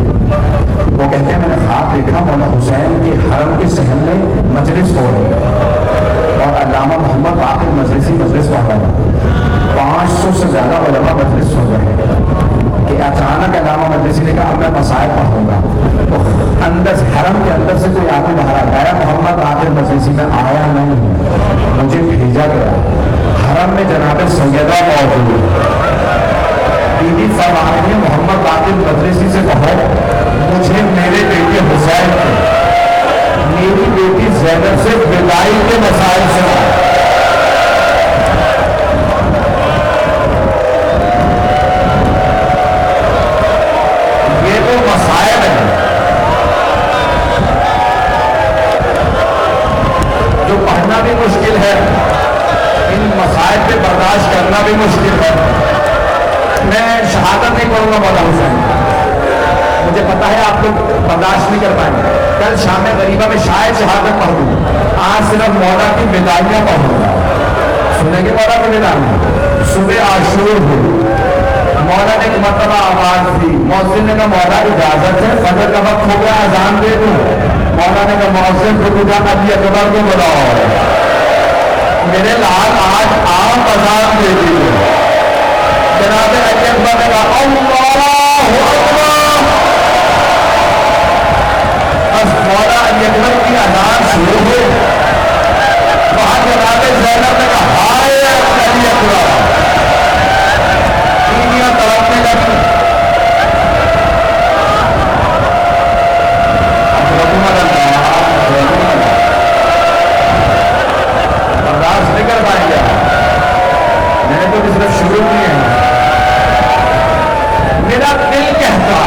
Speaker 2: وہ کہتے ہیں میں نے خواب دیکھا مولا حسین کے حرم کے صحن میں مجلس ہو رہی ہے اور علامہ محمد باقر مجلس پڑھ رہا ہے. 500 سے زیادہ علماء مجلس ہو رہے ہیں کہ اچانک علامہ مجلسی نے کہا اب میں مسائل پڑھوں گا. تو اندر حرم کے اندر سے کوئی آدمی باہر آیا. محمد باقر مجلسی میں آیا نہیں، مجھے بھیجا گیا. حرم میں جناب سیدہ موجود. بی بی فرماتی ہے محمد باقر مجلسی سے کہو مجھے میرے بیٹے حسین میری بیٹی زینب سے بدائی کے مسائل سنا. یہ وہ مسائل ہیں جو پڑھنا بھی مشکل ہے, ان مسائل پہ برداشت کرنا بھی مشکل ہے. میں شہادت نہیں پڑھوں گا مولا حسین, مجھے پتا ہے آپ لوگ برداشت نہیں کر پائیں گے. کل شام غریبہ میں شاید شہادت پڑھ دوں, آج صرف مولا کی بدائیاں پڑھوں گا. سنیں گے مولا کی بدائیاں؟ صبح عاشور ہوئی, مولا نے ایک مرتبہ آواز دی, مؤذن نے کہا مولا اجازت ہے, فجر کا وقت ہو گیا, اذان دے دوں. مولا نے کہا مؤذن کو تجھا علی اکبر کو بلاؤ, میرے لال آج عام اذان دے دیجیے. جناب علی اکبر نے کہا اللہ اکبر. بس مولا علی اکبر کی اذان شروع ہوئی, وہاں جناب زینب نے کہا ہائے علی اکبر, دنیا تڑپنے لگی. برداشت نہیں کر پائیں گے, میں نے تو صرف شروع کیے ہیں. میرا دل کہتا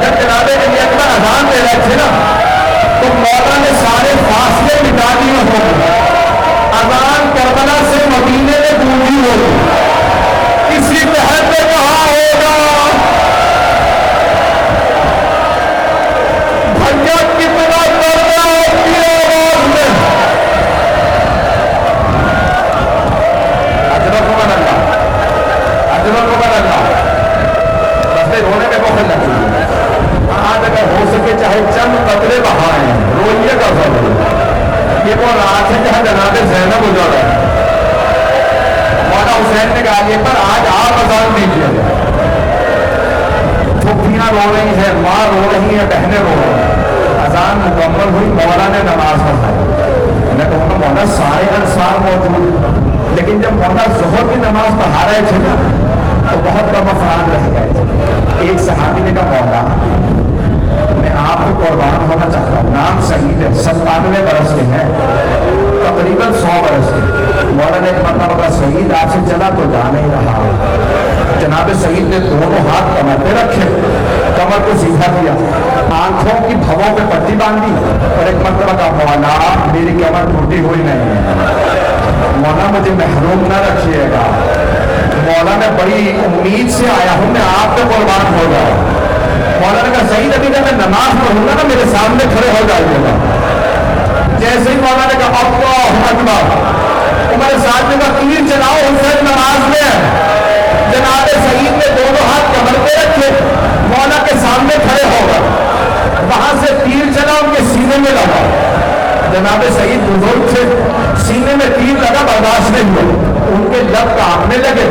Speaker 2: جب جناب علی اکبر اذان دے رہے تھے نا تو مولا نے سارے فاصلے مٹا دیے ہوگی. اذان کربلا سے مدینے میں گونجی ہوگی, کسی بہن نے کہا ہوگا بھیا کتنا کرنا ہوتی ہے آواز میں. اجرکم اللہ, اجرکم اللہ. رستے رونے میں بہت لگتی ہے, آج اگر ہو سکے چاہے چند قطرے بہائیں, روئیے کا ضرور. یہ وہ رات ہے جہاں جناب زینب گزر رہا ہے. مولا حسین نے کہا یہ پر آج آپ اذان نہیں کیا جائے. پھوپھیاں رو رہی ہیں, ماں رو رہی ہیں, بہنیں رو رہی ہیں. اذان مکمل ہوئی, مولا نے نماز پڑھائی. میں کہوں گا مولا سارے انصار موجود, لیکن جب مولا ظہر کی نماز پڑھا رہے تھے نا تو بہت کم افراد رہ گئے تھے. ایک صحابی نے کہا مولا میں آپ کو قربان ہونا چاہتا ہوں, نام شہید ہے, 97 برس کے ہیں, تقریباً 100 برس کے. مولا نے ایک مرتبہ کہا شہید آپ سے چلا تو جا نہیں رہا. جناب شہید نے دونوں ہاتھ کمر پہ رکھے, کمر کو سیدھا کیا, آنکھوں کی بھووں پہ پٹی باندھی اور ایک مرتبہ کہا مولا میری کمر ٹوٹی ہوئی نہیں ہے, مولا مجھے محروم نہ رکھیے گا. مولا میں بڑی امید سے آیا ہوں, میں آپ پہ قربان ہو جاؤں. مولا نے کہا شہید ابھی جب میں نماز پڑھوں گا نا میرے سامنے کھڑے ہو جائیے گا. جیسے ہی مولا نے کہا اللہ اکبر, عمر ساتھ نے کہا تیر چلاؤ, حسین نماز میں ہے. جناب شہید نے دونوں ہاتھ کمر پہ رکھے, مولا کے سامنے کھڑے ہو گئے, وہاں سے تیر چلا ان کے سینے میں لگا. جناب شہید بزرگ تھے, سینے میں تیر لگا, برداشت نہیں ہوا, ان کے لب کانپنے لگے,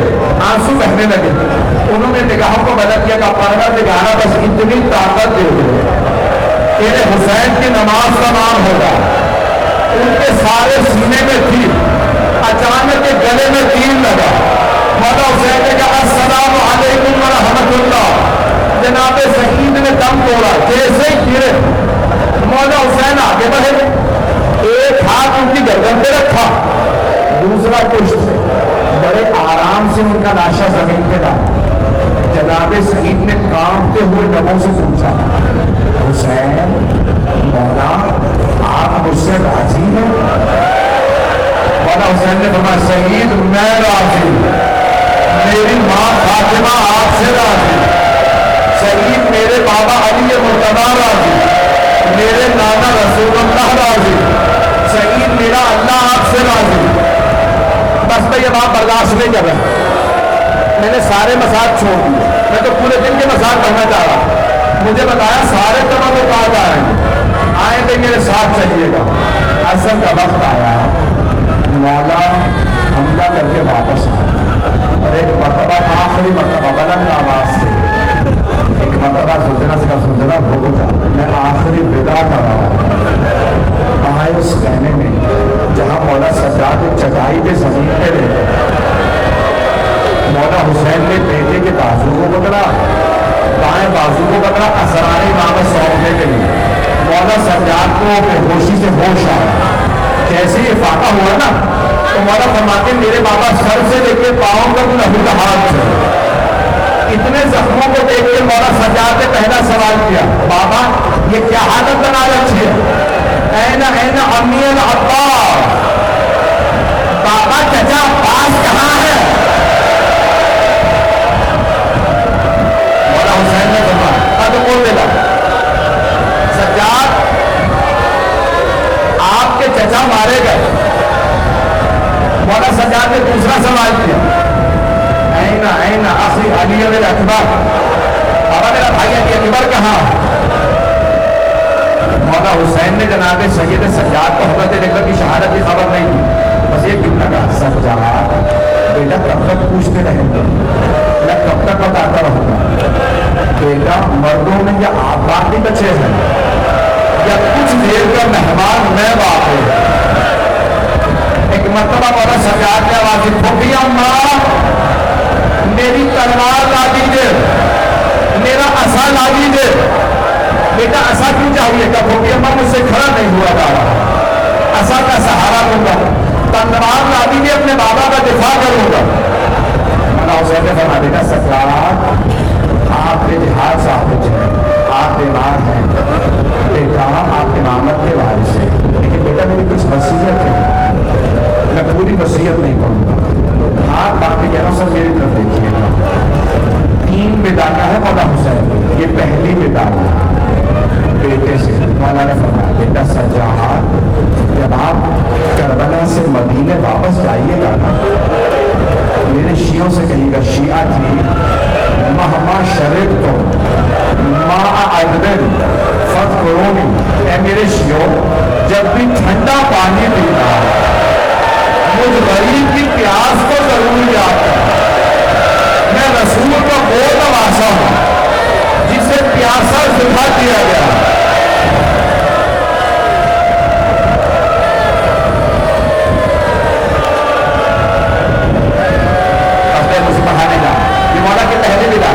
Speaker 2: آنسو بہنے لگے. انہوں نے نگاہوں کو بدل کیا, پروردگارا بس اتنی طاقت دے دے تیرے حسین کی نماز کا نام ہوگا. ان کے سارے سینے میں تیر, اچانک کے گلے میں تیر لگا. مولا حسین نے کہا السلام علیکم ورحمۃ اللہ. جناب شہید نے دم توڑا, جیسے ہی گرے مولا حسین آگے بڑھے, ایک ہاتھ ان کی گردن پہ رکھا, دوسرا پشت سے, بڑے آرام سے ان کا لاشا زمین پہ ڈالا. جناب شہید نے کانپتے ہوئے لبوں سے پوچھا حسین مولا آپ مجھ سے راضی ہیں؟ مولا حسین نے فرمایا شہید میں راضی, میری ماں فاطمہ آپ سے راضی, شہید میرے بابا علی مرتضیٰ راضی, میرے نانا رسول اللہ راضی, شہید میرا اللہ آپ سے راضی. بس میں یہ بات برداشت نہیں کر رہا, میں نے سارے مساج چھوڑ دیے, میں تو پورے دن کے مساج کرنا چاہ رہا. مجھے بتایا سارے تمام لوگ آئیں گے میرے ساتھ چلیے گا. اصل کا وقت آیا, مولا حملہ کر کے واپس آیا, اور ایک مرتبہ آخری مرتبہ بلند آواز سے ایک مرتبہ سوچنا سے سوچنا ہو جا, میں آخری ودا کر رہا ہوں. آئے اس کہنے میں جہاں مولا سجاد چٹائی کے زمین پہ رہے, مولا حسین نے بیٹے کے بازو کو پکڑا, بائیں بازو کو پکڑا, اسرار امامت سونپنے کے لیے. مولا سجاد کو بے ہوشی سے ہوش آیا. جیسے یہ فاقہ ہوا نا تو مولا فرماتے ہیں میرے بابا سر سے لے کے پاؤں تک لہو لہاب تھے. اتنے زخموں کو دیکھ کے مولا سجاد نے پہلا سوال کیا, بابا یہ کیا حالت بنا رکھی ہے؟ این امی العباس, بابا چچا عباس کہاں ہے؟ مولا حسین نے فرمایا تو بول دے گا سجاد آپ کے چچا مارے گئے. مولا سجاد نے دوسرا سوال کیا, این اخی علی اکبر, بابا میرا بھائی علی اکبر کہاں؟ مولا حسین نے جناب سید سجاد کو حضرت اکبر کی شہادت کی خبر نہیں دی, بس یہ کیوں لگا سجاد بیٹا کب تک پوچھتے رہیں گے, میں کب تک بتاتا رہوں گا بیٹا مردوں میں یا آپ باقی بچے ہیں یا کچھ دیر کا مہمان میں واقع. ایک مرتبہ مولا سجاد نے آواز دی, پھوپھی اماں میری تلوار لا دیجیے, میرا عصا لا دیجیے. بیٹا عصا کیوں چاہیے؟ کہ پھوپھی اماں مجھ سے کھڑا نہیں ہوا جا رہا, عصا کا سہارا لوں گا. تلوار لا دیجیے, اپنے بابا کا دفاع کروں گا. مولا حسین نے فرمایا بیٹا سجاد آپ کے جہاد صاحب ہیں, آپ بیمار ہیں بیٹا, آپ امامت کے وارث ہیں, لیکن بیٹا میری کچھ وصیت ہے, میں پوری وصیت نہیں کروں گا. ہاں باقی کہہ رہا ہوں سر میری طرف دیکھیے گا. 3 بدایا ہے مولا حسین, یہ پہلی بدایا بیٹے سے. مولا نے فرمایا بیٹا سجاد جب آپ کربلا سے مدینے واپس جائیے گا نا, میرے شیعوں سے کہیے گا, شیعہ تھی مہما شرب تو ما عدبن فذکرونی, اے میرے شیعوں جب بھی ٹھنڈا پانی پینا مجھ غریب کی پیاس کو ضرور یاد کرنا. میں رسول کا وہ نواسا ہوں جسے پیاسا ذبح کیا گیا. مولا کے پہلے ملا,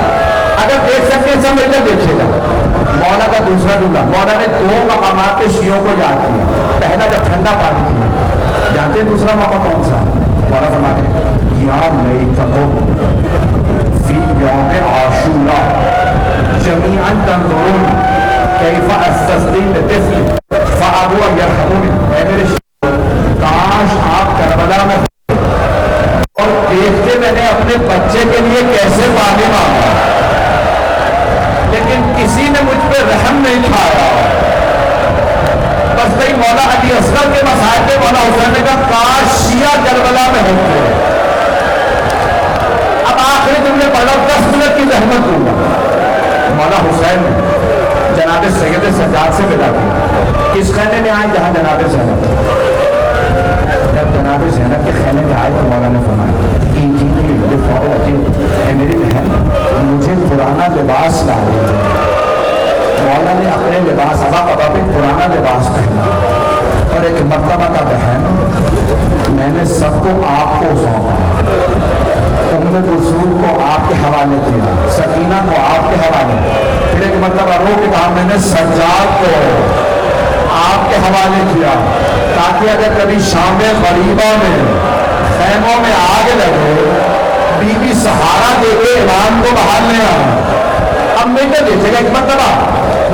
Speaker 2: اگر دیکھ سکتے ہیں سب مل کر دیکھیے گا. مولا کا دوسرا ڈولا, مولا نے 2 مقامات کے شیعوں کو یاد کیا. پہلا جب ٹھنڈا پانی کیا, جانتے دوسرا موقع کون سا؟ مولا فرماتے ہیں یا لیتکم فی یوم عاشورا جمیعا تنظرون کیف استسقی بطفل فابوا ان یرحمونی. اے میرے شیعوں کاش آپ کربلا میں اور دیکھتے میں نے اپنے بچے کے لیے کیسے پانی مانگا, لیکن کسی نے مجھ پہ رحم نہیں کھایا. بس بھائی مولا علی اصغر کے مسائل پہ مولا حسین نے کہا کاش شیعہ کربلا میں ہوتے. اب آخری جملے پڑھا 10 منٹ کی زحمت دوں گا. مولا حسین جناب سید سجاد سے ودا کی. کس خیمے میں آئے جہاں جناب زینب, جب جناب زینب کے خیمے میں آئے تو مولا نے فرمایا اے میری بہن مجھے پرانا لباس لا دے. مولا نے اپنے لباس ابا پہ پرانا لباس پہنا, اور ایک مرتبہ کا بہن میں نے سب کو آپ کو سونپا. ام کلثوم کو آپ کے حوالے کیا, سکینہ کو آپ کے حوالے, پھر ایک مرتبہ رو کے کہا میں نے سجاد کو آپ کے حوالے کیا, تاکہ اگر کبھی شام غریبہ میں خیموں میں آگ لگے بی بی سہارا دے کے امام کو باہر لے آئے. اب میٹر دیکھے گا ایک مرتبہ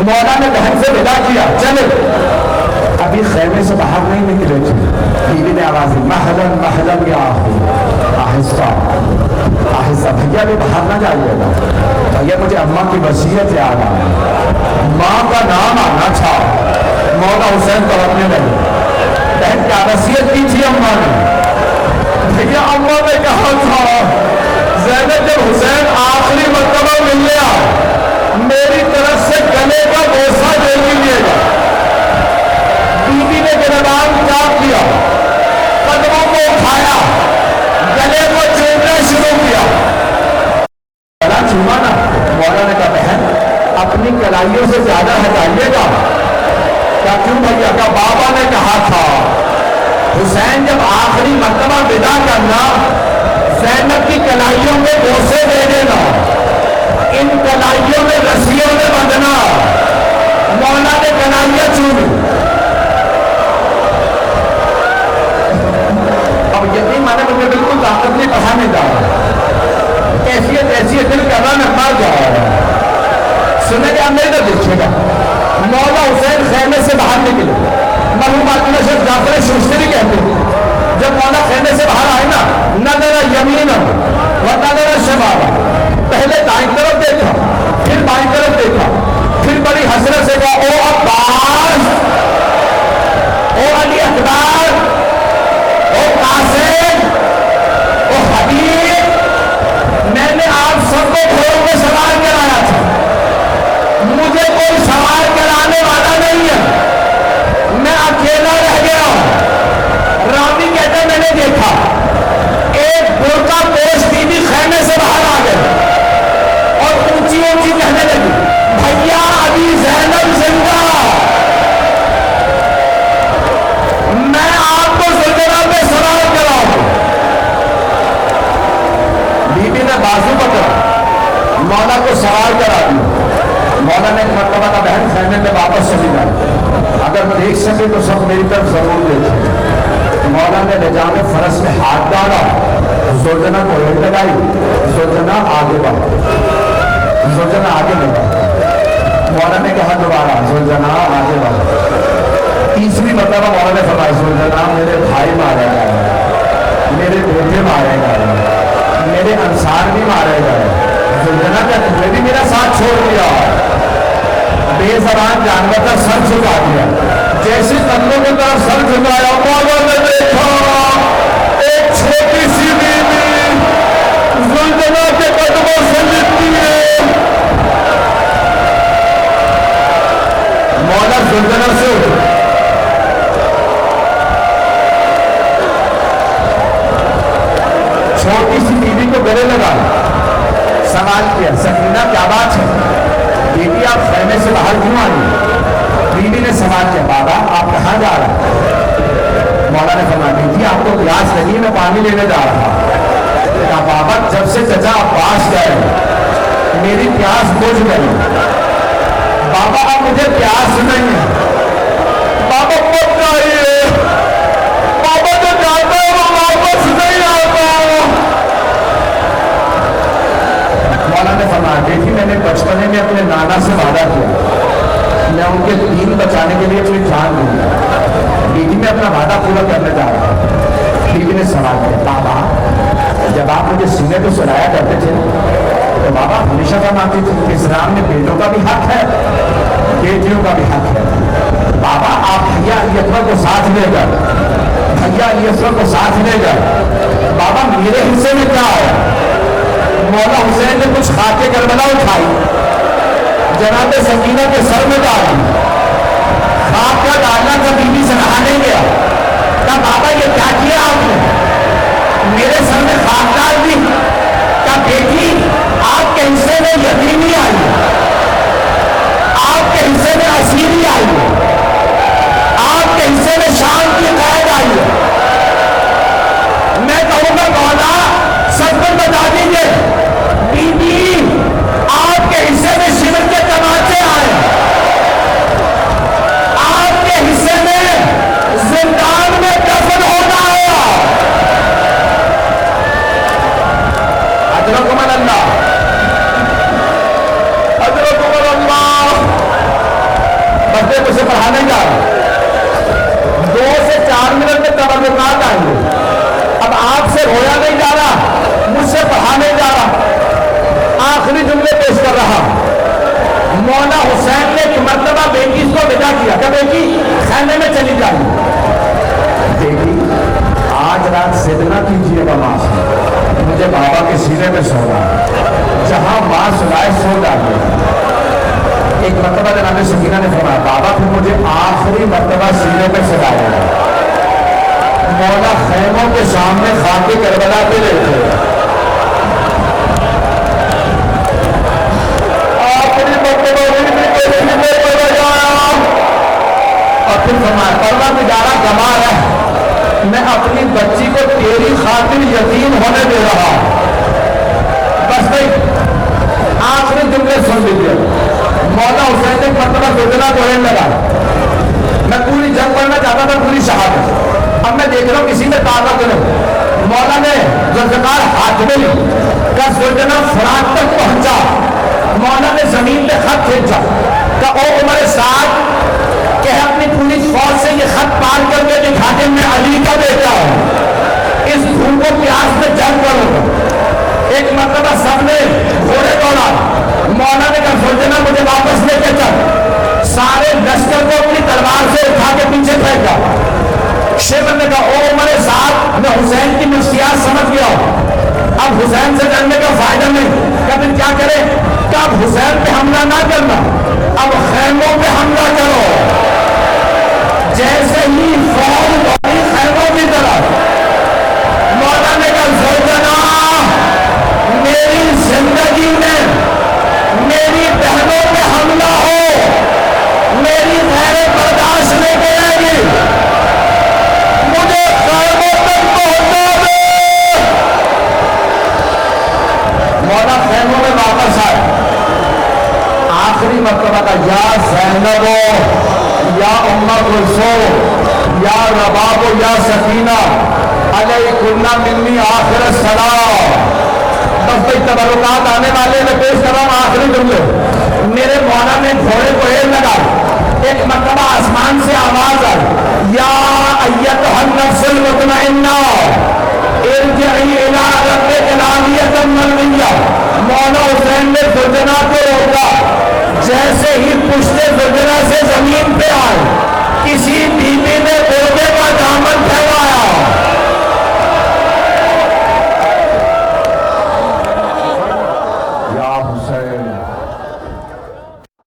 Speaker 2: مولا نے بہن سے ودا کیا, چلے ابھی خیمے سے باہر نہیں نکلے تھے. بیوی نے آواز دی محلن محلن یا آہستہ آہستہ, بھیا بھی باہر نہ جائیے گا, بھیا مجھے اماں کی وصیت یاد آئی, ماں کا نام آنا تھا. مولا حسین توڑنے لگے, بہن کیا وصیت کی تھی اماں نے؟ بھیا اماں نے کہا تھا زینب جب حسین آخری مرتبہ مل لیا میری طرف سے گلے کا بوسہ دے دیجیے گا. بیوی نے گریبان چاپ کیا, قدموں کو اٹھایا, گلے کو چومنا شروع کیا. گلا چوما نا, مولا نے کہا بہن اپنی کلائیوں سے زیادہ ہٹائیے گا. کیا کیوں بھیا؟ کا بابا نے کہا تھا حسین جب آخری مرتبہ ودا کرنا زینب کی کلائیوں میں بوسے دے دینا, ان کلائیوں میں رسیوں میں بندھنا. مولا نے کلائیاں چومی, خیمے میں واپس چلی جائے، اگر دیکھ سکے تو سب میری طرف ضرور دیکھیں۔ مولا نے نجام فرس میں ہاتھ ڈالا، زوجنا کو ہیل لگائی، زوجنا آگے بڑھ، زوجنا آگے بڑھ۔ مولا نے کہا دوبارہ زوجنا آگے بڑھ۔ تیسری مرتبہ مولا نے فرمایا زوجنا میرے بھائی مارے گئے، میرے بیٹے مارے گئے، میرے انصار بھی مارے گئے، زوجنا کیا تم نے بھی میرا ساتھ چھوڑ دیا؟ بے زبان جانور کا سر جھکا دیا، جیسے قدموں کی طرف سر جھکایا مولا نے دیکھا ایک چھوٹی سی بیوی زلزلہ کے قدموں سے لپٹی ہے۔ مولا زلزلہ سے چھوٹی سی بیوی کو گلے لگا، سوال کیا سکینہ کیا بات ہے بیٹی آپ خیمے سے باہر کیوں آئی؟ بیوی نے سوال کیا بابا آپ کہاں جا رہے ہیں؟ مولا نے فرمایا بیٹی آپ کو پیاس لگی میں پانی لینے جا رہا ہوں۔ کہا بابا جب سے چچا عباس گئے میری پیاس بجھ گئی، بابا اب مجھے پیاس نہیں ہے، بابا مت جائیے، بابا جو جاتا ہے وہ واپس نہیں آتا۔ مولا نے فرمایا بیٹی میں نے بچپنے میں اپنے نانا سے وعدہ کیا میں ان کے دین بچانے کے لیے اپنی جان دوں گا، بیٹی میں اپنا وعدہ پورا کرنے جا رہا ہوں۔ بیوی نے سوال کیا بابا جب آپ مجھے سینے پہ سلایا کرتے تھے تو بابا ہمیشہ فرماتے تھے اسلام میں بیٹوں کا بھی حق ہے بیٹیوں کا بھی حق ہے۔ بابا آپ حیا علی اکبر کو ساتھ لے کر حیا علی اکبر کو ساتھ لے کر بابا میرے حصے میں کیا ہے؟ مولا حسین نے کچھ خاکے کربلا اٹھائی، جناب سکینہ کے سر میں ڈالی، خاک کا ڈالنا کا بیوی سے رہا نہیں گیا، کہا بابا یہ کیا کیا آپ نے؟ میرے سر میں خاک ڈال دی۔ کہا بیٹی آپ کے حصے میں یتیمی آئی، آپ کے حصے میں اسیری آئی، آپ کے حصے میں شام کی قید آئی۔ میں کہوں گا مولا سب کو بتا دیجیے بی بی آپ کے حصے میں شمر کے تماچے آئے، آپ کے حصے میں زندان میں دفن ہونا آیا۔ اجرکم اللہ، اجرکم اللہ۔ بچے مجھے پڑھانے جا رہے 2 سے 4 منٹ میں تبرکات آئیں گے، اب آپ سے رویا نہیں جا رہا، مجھ سے پڑھانے جا رہا۔ آخری جملے پیش کر رہا، مولا حسین نے ایک مرتبہ بیٹی کو ودا کیا کہ بیٹی خیمے میں چلی جائے، بیٹی آج رات سجدہ کیجیے ماں سے، مجھے بابا کے سینے میں سونا، جہاں ماں سلائے سو جائے۔ ایک مرتبہ جناب سکینہ نے فرمایا بابا پھر مجھے آخری مرتبہ سینے میں سلائے۔ مولا خیموں کے سامنے خاک کربلا پہ رہتے، آخری مرتبہ اور پھر فرمایا پردہ گزارا گما ہے، میں اپنی بچی کو تیری خاطر یتیم ہونے دے رہا ہوں۔ بس نہیں، آخری جملے سن لیجیے۔ مولا حسین نے مرتبہ زلزلہ کو ہیل لگا، میں پوری جنگ پڑھنا چاہتا تھا پوری شہادت، اب میں دیکھ رہا ہوں کسی میں طاقت نہیں۔ مولا نے ذوالفقار ہاتھ میں لی کہ زلزلہ فرات تک پہنچا، مولا نے زمین پہ خط کھینچا کہ او عمر سعد کہ اپنی پوری فوج سے یہ خط پار کر کے دکھا دے میں علی کا بیٹا ہوں، اس بھوک و پیاس میں جنگ کروں گا۔ ایک مرتبہ سب نے گھوڑے دوڑا، مولا نے کہا زلزلہ مجھے واپس لے کے چل، سارے لشکر کو اپنی تلوار سے اٹھا کے پیچھے پھینکا۔ شیبر نے کہا او عمر سعد میں حسین کی نفسیات سمجھ گیا ہوں، اب حسین سے ڈرنے کا فائدہ نہیں، کہ پھر کیا کرے؟ کہ اب حسین پہ حملہ نہ کرنا، اب خیموں پہ حملہ کرو۔ جیسے ہی فوج دوڑی خیموں کی طرف، مولا نے کہا زلزلہ میری زندگی میں میری بہنوں پہ حملہ ہو میری غیر برداشت نہیں کرے گی، مجھے خیموں تک پہنچا دے۔ مولا خیموں میں واپس آئے، آخری مرتبہ کا یا زینب علیکم منی آخر السلام. بس بھائی تبرکات آنے والے میں پیش کر رہا ہوں آخری جملے. میرے مولا نے گھوڑے کو ایک لگا, ایک مرتبہ آسمان سے آواز آئی, یا ایتھا النفس المطمئنہ ارجعی الی ربک راضیۃ مرضیہ. مولا حسین نے زوجنا کو روکا, جیسے ہی پشت زوجنا سے زمین پہ آئے کسی بیوی نے گھوڑے کا دامن پھیلایا. یا حسین